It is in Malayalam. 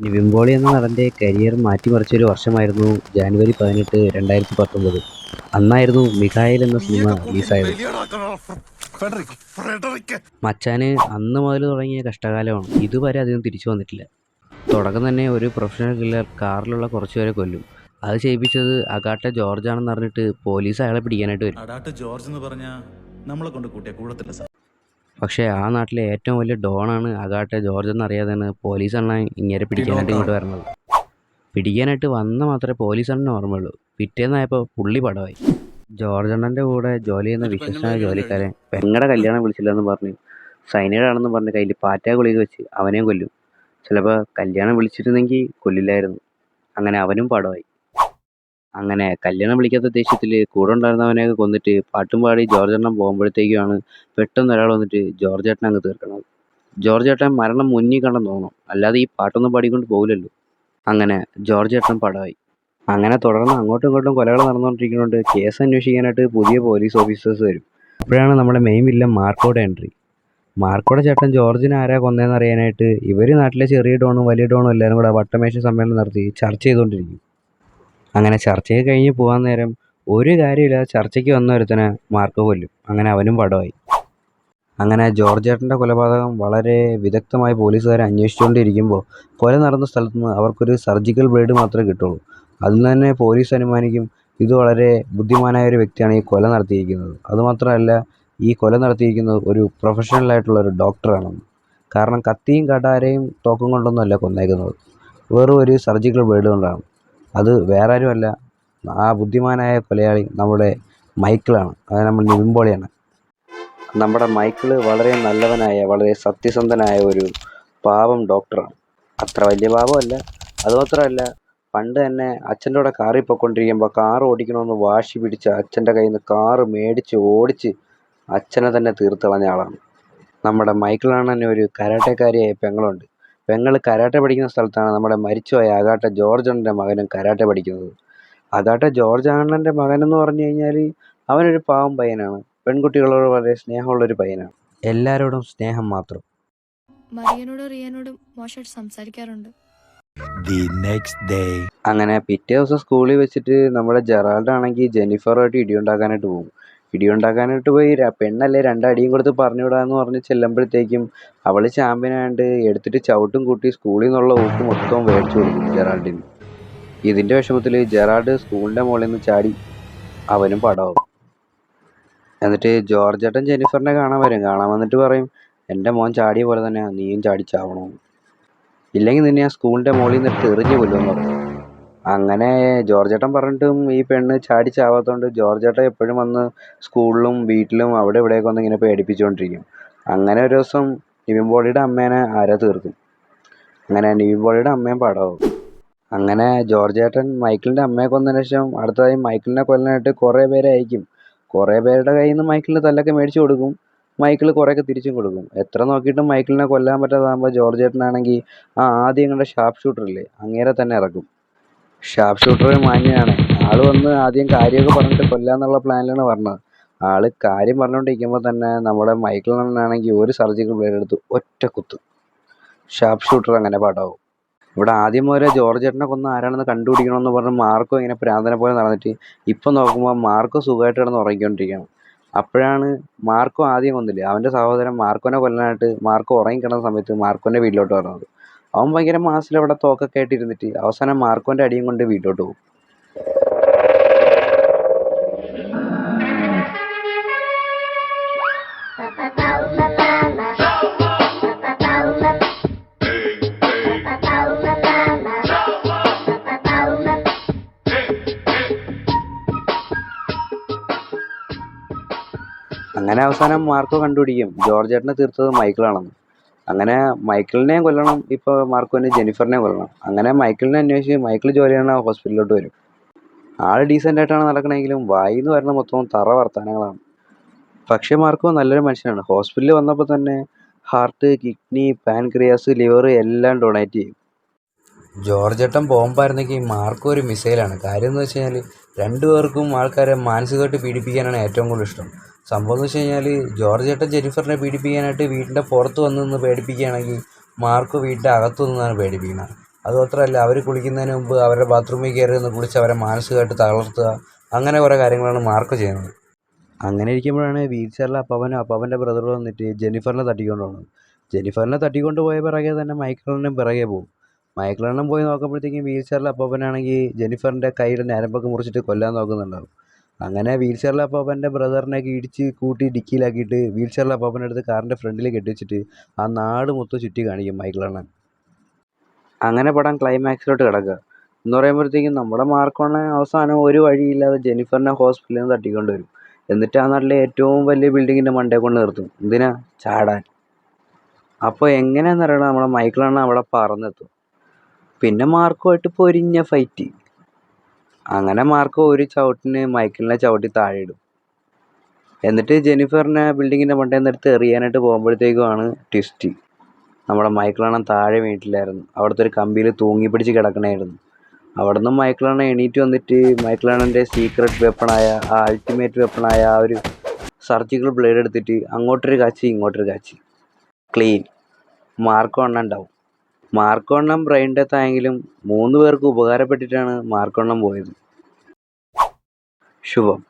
നിവിൻ പോളി എന്ന നടൻ്റെ കരിയർ മാറ്റിമറിച്ചൊരു വർഷമായിരുന്നു ജാനുവരി 18, 2019. അന്നായിരുന്നു മിഖായേൽ എന്ന സിനിമ റിലീസായത്. മച്ചാന് അന്ന് മുതൽ തുടങ്ങിയ കഷ്ടകാലമാണ്. ഇതുവരെ അധികം തിരിച്ചു വന്നിട്ടില്ല. തുടക്കം തന്നെ ഒരു പ്രൊഫഷണൽ കില്ലർ കാറിലുള്ള കുറച്ചുപേരെ കൊല്ലും. അത് ചെയ്യിപ്പിച്ചത് അഗാട്ട ജോർജ് ആണെന്ന് അറിഞ്ഞിട്ട് പോലീസ് അയാളെ പിടിക്കാനായിട്ട് വരും. പക്ഷേ ആ നാട്ടിലെ ഏറ്റവും വലിയ ഡോണാണ് അഗാട്ട ജോർജ് എന്നറിയാതെയാണ് പോലീസ് അണ്ണൻ ഇങ്ങനെ പിടിക്കാനായിട്ട് ഇങ്ങോട്ട് വരുന്നത്. പിടിക്കാനായിട്ട് വന്ന മാത്രമേ പോലീസ് അണ്ണന് ഓർമ്മയുള്ളൂ. പിറ്റേന്നായപ്പോൾ പുള്ളി പടമായി. ജോർജ് അണ്ണൻ്റെ കൂടെ ജോലി ചെയ്യുന്ന വിശ്വസ്തനായ ജോലിക്കാരൻ പെങ്ങളുടെ കല്യാണം വിളിച്ചില്ലെന്ന് പറഞ്ഞ് സൈനൈഡ് ആണെന്ന് പറഞ്ഞ് കയ്യിൽ പാറ്റ ഗുളിക വെച്ച് അവനെയും കൊല്ലും. ചിലപ്പോൾ കല്യാണം വിളിച്ചിരുന്നെങ്കിൽ കൊല്ലില്ലായിരുന്നു. അങ്ങനെ അവനും പടമായി. അങ്ങനെ കല്യാണം വിളിക്കാത്ത ദേഷ്യത്തിൽ കൂടെ ഉണ്ടായിരുന്നവനെയൊക്കെ കൊന്നിട്ട് പാട്ടും പാടി ജോർജ് ഏട്ടൻ പോകുമ്പോഴത്തേക്കുമാണ് പെട്ടെന്ന് ഒരാൾ വന്നിട്ട് ജോർജ് ഏട്ടനെ അങ്ങ് തീർക്കണത്. ജോർജ് ഏട്ടൻ മരണം മുന്നിൽ കണ്ടെന്ന് തോന്നും, അല്ലാതെ ഈ പാട്ടൊന്നും പാടിക്കൊണ്ട് പോകില്ലല്ലോ. അങ്ങനെ ജോർജ് ഏട്ടൻ പടമായി. അങ്ങനെ തുടർന്ന് അങ്ങോട്ടും ഇങ്ങോട്ടും കൊലകൾ നടന്നുകൊണ്ടിരിക്കുന്നതുകൊണ്ട് കേസ് അന്വേഷിക്കാനായിട്ട് പുതിയ പോലീസ് ഓഫീസേഴ്സ് വരും. അപ്പോഴാണ് നമ്മുടെ മെയിൻ വില്ലൻ മാർക്കോയുടെ എൻട്രി. മാർക്കോയുടെ ചേട്ടൻ ജോർജിനെ ആരാ കൊന്നതെന്ന് അറിയാനായിട്ട് ഇവർ നാട്ടിലെ ചെറിയ ഡോണും വലിയ ഡോണും എല്ലാവരും കൂടെ വട്ടമേശ സമ്മേളനം നടത്തി ചർച്ച ചെയ്തുകൊണ്ടിരിക്കും. അങ്ങനെ ചർച്ചയൊക്കെ കഴിഞ്ഞ് പോകാൻ നേരം ഒരു കാര്യമില്ലാതെ ചർച്ചയ്ക്ക് വന്ന ഒരുത്തനെ മാർക്കോ കൊല്ലും. അങ്ങനെ അവനും പടമായി. അങ്ങനെ ജോർജ് ഏട്ടൻ്റെ കൊലപാതകം വളരെ വിദഗ്ധമായി പോലീസുകാരെ അന്വേഷിച്ചുകൊണ്ടിരിക്കുമ്പോൾ കൊല നടന്ന സ്ഥലത്ത് നിന്ന് അവർക്കൊരു സർജിക്കൽ ബ്ലേഡ് മാത്രമേ കിട്ടുള്ളൂ. അതിൽ നിന്ന് തന്നെ പോലീസ് അനുമാനിക്കും ഇത് വളരെ ബുദ്ധിമാനായ ഒരു വ്യക്തിയാണ് ഈ കൊല നടത്തിയിരിക്കുന്നത്. അതുമാത്രമല്ല, ഈ കൊല നടത്തിയിരിക്കുന്നത് ഒരു പ്രൊഫഷണലായിട്ടുള്ള ഒരു ഡോക്ടറാണെന്ന്. കാരണം കത്തിയും കടാരയും തോക്കും കൊണ്ടൊന്നുമല്ല കൊന്നേക്കുന്നത്, വെറും ഒരു സർജിക്കൽ ബ്ലേഡ് കൊണ്ടാണ്. അത് വേറെ ആരുമല്ല, ആ ബുദ്ധിമാനായ കൊലയാളി നമ്മുടെ മൈക്കിളാണ്. അത് നമ്മൾ നിവിൻ പോളിയാണ്. നമ്മുടെ മൈക്കിൾ വളരെ നല്ലവനായ വളരെ സത്യസന്ധനായ ഒരു പാവം ഡോക്ടറാണ്. അത്ര വലിയ പാവമല്ല. അതുമാത്രമല്ല, പണ്ട് തന്നെ അച്ഛൻ്റെ കൂടെ കാറിൽ പോയിക്കൊണ്ടിരിക്കുമ്പോൾ കാർ ഓടിക്കണമെന്ന് വാശി പിടിച്ച് അച്ഛൻ്റെ കയ്യിൽ നിന്ന് കാറ് മേടിച്ച് ഓടിച്ച് അച്ഛനെ തന്നെ തീർത്ത് കളഞ്ഞ ആളാണ് നമ്മുടെ മൈക്കിളാണ്. തന്നെ ഒരു കരാട്ടക്കാരിയായ പെങ്ങളുണ്ട്. പെങ്ങൾ കരാട്ടെ പഠിക്കുന്ന സ്ഥലത്താണ് നമ്മുടെ മരിച്ചുപോയ അഗാട്ട ജോർജ് അണ്ണൻ്റെ മകനും കരാട്ടെ പഠിക്കുന്നത്. അഗാട്ട ജോർജ് അണ്ണൻ്റെ മകൻ എന്ന് പറഞ്ഞു കഴിഞ്ഞാൽ അവനൊരു പാവം പയ്യനാണ്. പെൺകുട്ടികളോട് വളരെ സ്നേഹമുള്ളൊരു പയ്യനാണ്. എല്ലാവരോടും സ്നേഹം മാത്രം. മറിയനോടും റിയാനോടും മോശമായിട്ട് സംസാരിക്കാറുണ്ട്. അങ്ങനെ പിറ്റേ ദിവസം സ്കൂളിൽ വെച്ചിട്ട് നമ്മുടെ ജെറാൾഡ് ആണെങ്കിൽ ജെന്നിഫറുമായിട്ട് ഇടിയുണ്ടാക്കാനായിട്ട് പോകും. ഇടിയുണ്ടാക്കാനായിട്ട് പോയി പെണ്ണല്ലേ രണ്ടടിയും കൊടുത്ത് പറഞ്ഞു വിടാന്ന് പറഞ്ഞ് ചെല്ലുമ്പോഴത്തേക്കും അവൾ ചാമ്പ്യനായിട്ട് എടുത്തിട്ട് ചവിട്ടും കൂട്ടി സ്കൂളിൽ നിന്നുള്ള ഊക്ക് മൊത്തവും മേടിച്ചു കൊടുക്കും ജെറാൾഡിന്. ഇതിൻ്റെ വിഷമത്തിൽ ജെറാൾഡ് സ്കൂളിൻ്റെ മുകളിൽ നിന്ന് ചാടി അവനും പടാവും. എന്നിട്ട് ജോർജ് ഏട്ടൻ ജെന്നിഫറിനെ കാണാൻ വരും. കാണാൻ വന്നിട്ട് പറയും, എൻ്റെ മോൻ ചാടിയ പോലെ തന്നെ നീയും ചാടിച്ചാവണമെന്ന്, ഇല്ലെങ്കിൽ നിന്നെ ഞാൻ സ്കൂളിൻ്റെ മുകളിൽ നിന്ന് എറിഞ്ഞു കൊല്ലുമെന്ന് പറഞ്ഞു. അങ്ങനെ ജോർജ് ഏട്ടൻ പറഞ്ഞിട്ടും ഈ പെണ്ണ് ചാടിച്ചാവാത്തതുകൊണ്ട് ജോർജ് ഏട്ടൻ എപ്പോഴും വന്ന് സ്കൂളിലും വീട്ടിലും അവിടെ ഇവിടെയൊക്കെ വന്ന് ഇങ്ങനെ പേടിപ്പിച്ചുകൊണ്ടിരിക്കും. അങ്ങനെ ഒരു ദിവസം നിവിൻ പോളിയുടെ അമ്മേനെ ആരാ തീർക്കും. അങ്ങനെ നിവിൻ പോളിയുടെ അമ്മയും പടമാവും. അങ്ങനെ ജോർജ് ഏട്ടൻ മൈക്കിളിൻ്റെ അമ്മയെ കൊന്നതിന് ശേഷം അടുത്തതായി മൈക്കിളിനെ കൊല്ലാനായിട്ട് കുറേ പേരെ അയക്കും. കുറേ പേരുടെ കയ്യിൽ നിന്ന് മൈക്കിളിന് തല്ലൊക്കെ മേടിച്ചു കൊടുക്കും. മൈക്കിൾ കുറേയൊക്കെ തിരിച്ചും കൊടുക്കും. എത്ര നോക്കിയിട്ടും മൈക്കിളിനെ കൊല്ലാൻ പറ്റാതാകുമ്പോൾ ജോർജ് ഏട്ടനാണെങ്കിൽ ആദ്യം കണ്ട ഷാർപ്പ് ഷൂട്ടറില്ലേ അങ്ങേരെ തന്നെ ഇറക്കും. Sharp shooter മാന്യനാണ്. ആൾ വന്ന് ആദ്യം കാര്യമൊക്കെ പറഞ്ഞിട്ട് കൊല്ലാന്നുള്ള പ്ലാനിലാണ് പറഞ്ഞത്. ആൾ കാര്യം പറഞ്ഞുകൊണ്ടിരിക്കുമ്പോൾ തന്നെ നമ്മുടെ മൈക്കിളിനാണെങ്കിൽ ഒരു സർജിക്കൽ ബ്ലേഡ് എടുത്ത് ഒറ്റ കുത്ത്. ഷാർപ്പ് ഷൂട്ടർ അങ്ങനെ പടാവും. ഇവിടെ ആദ്യം മുതലേ ജോർജ് ഏട്ടനെ കൊന്ന ആരാണെന്ന് കണ്ടുപിടിക്കണമെന്ന് പറഞ്ഞ് മാർക്കോ ഇങ്ങനെ പ്രാന്തനെ പോലെ നടന്നിട്ട് ഇപ്പം നോക്കുമ്പോൾ മാർക്കോ സുഖമായിട്ട് കിടന്ന് ഉറങ്ങിക്കൊണ്ടിരിക്കുകയാണ്. അപ്പോഴാണ് മാർക്കോ ആദ്യം കൊന്നില്ലേ അവൻ്റെ സഹോദരൻ മാർക്കോനെ കൊല്ലാനായിട്ട് മാർക്കോ ഉറങ്ങിക്കിടന്ന സമയത്ത് മാർക്കോൻ്റെ വീട്ടിലോട്ട് വരുന്നത്. അവൻ ഭയങ്കര മാസിൽ അവിടെ തോക്കൊക്കെ ആയിട്ട് ഇരുന്നിട്ട് അവസാനം മാർക്കോൻ്റെ അടിയും കൊണ്ട് വീട്ടിലോട്ട് പോകും. അങ്ങനെ അവസാനം മാർക്കോ കണ്ടുപിടിക്കും ജോർജ് ഏട്ടനെ തീർത്തത് മൈക്കിളാണെന്ന്. അങ്ങനെ മൈക്കിളിനെയും കൊല്ലണം, ഇപ്പോൾ മാർക്കോനെ ജെന്നിഫറിനെയും കൊല്ലണം. അങ്ങനെ മൈക്കിളിനെ അന്വേഷിച്ച് മൈക്കിൾ ജോലി ചെയ്യുന്ന ഹോസ്പിറ്റലിലോട്ട് വരും. ആൾ ഡീസൻ്റ് ആയിട്ടാണ് നടക്കണമെങ്കിലും വായിന്ന് വരുന്ന മൊത്തം തറ വർത്തമാനങ്ങളാണ്. പക്ഷേ മാർക്കോ നല്ലൊരു മനുഷ്യനാണ്. ഹോസ്പിറ്റലിൽ വന്നപ്പോൾ തന്നെ ഹാർട്ട്, കിഡ്നി, പാൻക്രിയാസ്, ലിവർ എല്ലാം ഡൊണേറ്റ് ചെയ്യും. ജോർജ് ഏട്ടൻ ബോംബായിരുന്നെങ്കിൽ മാർക്കോ ഒരു മിസൈലാണ്. കാര്യം എന്ന് വെച്ച് കഴിഞ്ഞാൽ രണ്ടുപേർക്കും ആൾക്കാരെ മാനസികമായിട്ട് പീഡിപ്പിക്കാനാണ് ഏറ്റവും കൂടുതൽ ഇഷ്ടം. സംഭവം എന്ന് വെച്ച് കഴിഞ്ഞാൽ ജോർജ് ഏട്ടൻ ജെന്നിഫറിനെ പീഡിപ്പിക്കാനായിട്ട് വീടിൻ്റെ പുറത്ത് വന്ന് നിന്ന് പേടിപ്പിക്കുകയാണെങ്കിൽ മാർക്കോ വീടിൻ്റെ അകത്തു നിന്നാണ് പേടിപ്പിക്കുന്നത്. അതുമാത്രമല്ല അവർ കുളിക്കുന്നതിന് മുമ്പ് അവരുടെ ബാത്റൂമിൽ കയറി ഒന്ന് കുളിച്ച് അവരെ മാനസികമായിട്ട് തളർത്തുക, അങ്ങനെ കുറേ കാര്യങ്ങളാണ് മാർക്ക് ചെയ്യുന്നത്. അങ്ങനെ ഇരിക്കുമ്പോഴാണ് വീൽ ചെയറിലെ അപ്പാപ്പനും അപ്പാപ്പൻ്റെ ബ്രദറും വന്നിട്ട് ജെന്നിഫറിനെ തട്ടിക്കൊണ്ട് പോകുന്നത്. ജെന്നിഫറിനെ തട്ടിക്കൊണ്ട് പോയ പിറകെ തന്നെ മൈക്കിളണ്ണനും പിറകെ പോകും. മൈക്കിളണ്ണൻ പോയി നോക്കുമ്പോഴത്തേക്കും വീൽ ചെയറിലെ അപ്പാപ്പനാണെങ്കിൽ ജെന്നിഫറിൻ്റെ കൈയുടെ ഞരമ്പൊക്കെ മുറിച്ചിട്ട് കൊല്ലാൻ നോക്കുന്നുണ്ടാവും. അങ്ങനെ വീൽ ചെയറിലെ അപ്പാപ്പൻ്റെ ബ്രദറിനെയൊക്കെ ഇടിച്ച് കൂട്ടി ഡിക്കിയിലാക്കിയിട്ട് വീൽ ചെയറിലെ അപ്പാപ്പൻ്റെ അടുത്ത് കാറിൻ്റെ ഫ്രണ്ടിൽ കെട്ടിവെച്ചിട്ട് ആ നാട് മൊത്തം ചുറ്റി കാണിക്കും മൈക്കിളണ്ണൻ. അങ്ങനെ പടം ക്ലൈമാക്സിലോട്ട് കിടക്കുക എന്ന് പറയുമ്പോഴത്തേക്കും നമ്മുടെ മാർക്കോണൻ അവസാനം ഒരു വഴിയില്ലാതെ ജെന്നിഫറിനെ ഹോസ്പിറ്റലിൽ നിന്ന് തട്ടിക്കൊണ്ട് വരും. എന്നിട്ട് ആ നാട്ടിലെ ഏറ്റവും വലിയ ബിൽഡിങ്ങിൻ്റെ മണ്ടേ കൊണ്ട് നിർത്തും. എന്തിനാ? ചാടാൻ. അപ്പോൾ എങ്ങനെയാണെന്നറിയണം, നമ്മുടെ മൈക്കിളണ്ണൻ അവിടെ പറന്നെത്തും. പിന്നെ മാർക്കുമായിട്ട് പൊരിഞ്ഞ ഫൈറ്റ്. അങ്ങനെ മാർക്കോ ഒരു ചവിട്ടിന് മൈക്കിളിനെ ചവിട്ടി താഴെ ഇടും. എന്നിട്ട് ജെന്നിഫറിനെ ബിൽഡിങ്ങിൻ്റെ മണ്ടയിൽ നിന്ന് എടുത്ത് എറിയാനായിട്ട് പോകുമ്പോഴത്തേക്കുമാണ് ട്വിസ്റ്റ്. നമ്മുടെ മൈക്കിളണ്ണൻ താഴെ വീട്ടിലായിരുന്നു, അവിടുത്തെ ഒരു കമ്പിയിൽ തൂങ്ങി പിടിച്ച് കിടക്കണമായിരുന്നു. അവിടെ നിന്നും മൈക്കിളണ്ണൻ എണീറ്റ് വന്നിട്ട് മൈക്കിളണ്ണൻ്റെ സീക്രട്ട് വെപ്പണായ ആ അൾട്ടിമേറ്റ് വെപ്പണായ ആ ഒരു സർജിക്കൽ ബ്ലേഡ് എടുത്തിട്ട് അങ്ങോട്ടൊരു കാച്ചി ഇങ്ങോട്ടൊരു കാച്ചി. ക്ലീൻ. മാർക്കോ അണ്ണൻ ഉണ്ടാവും. മാർക്കോ അണ്ണൻ ബ്രെയിൻ ഡെത്ത് ആയെങ്കിലും 3 പേർക്ക് ഉപകാരപ്പെട്ടിട്ടാണ് മാർക്കോ അണ്ണൻ പോയത്. ശുഭം.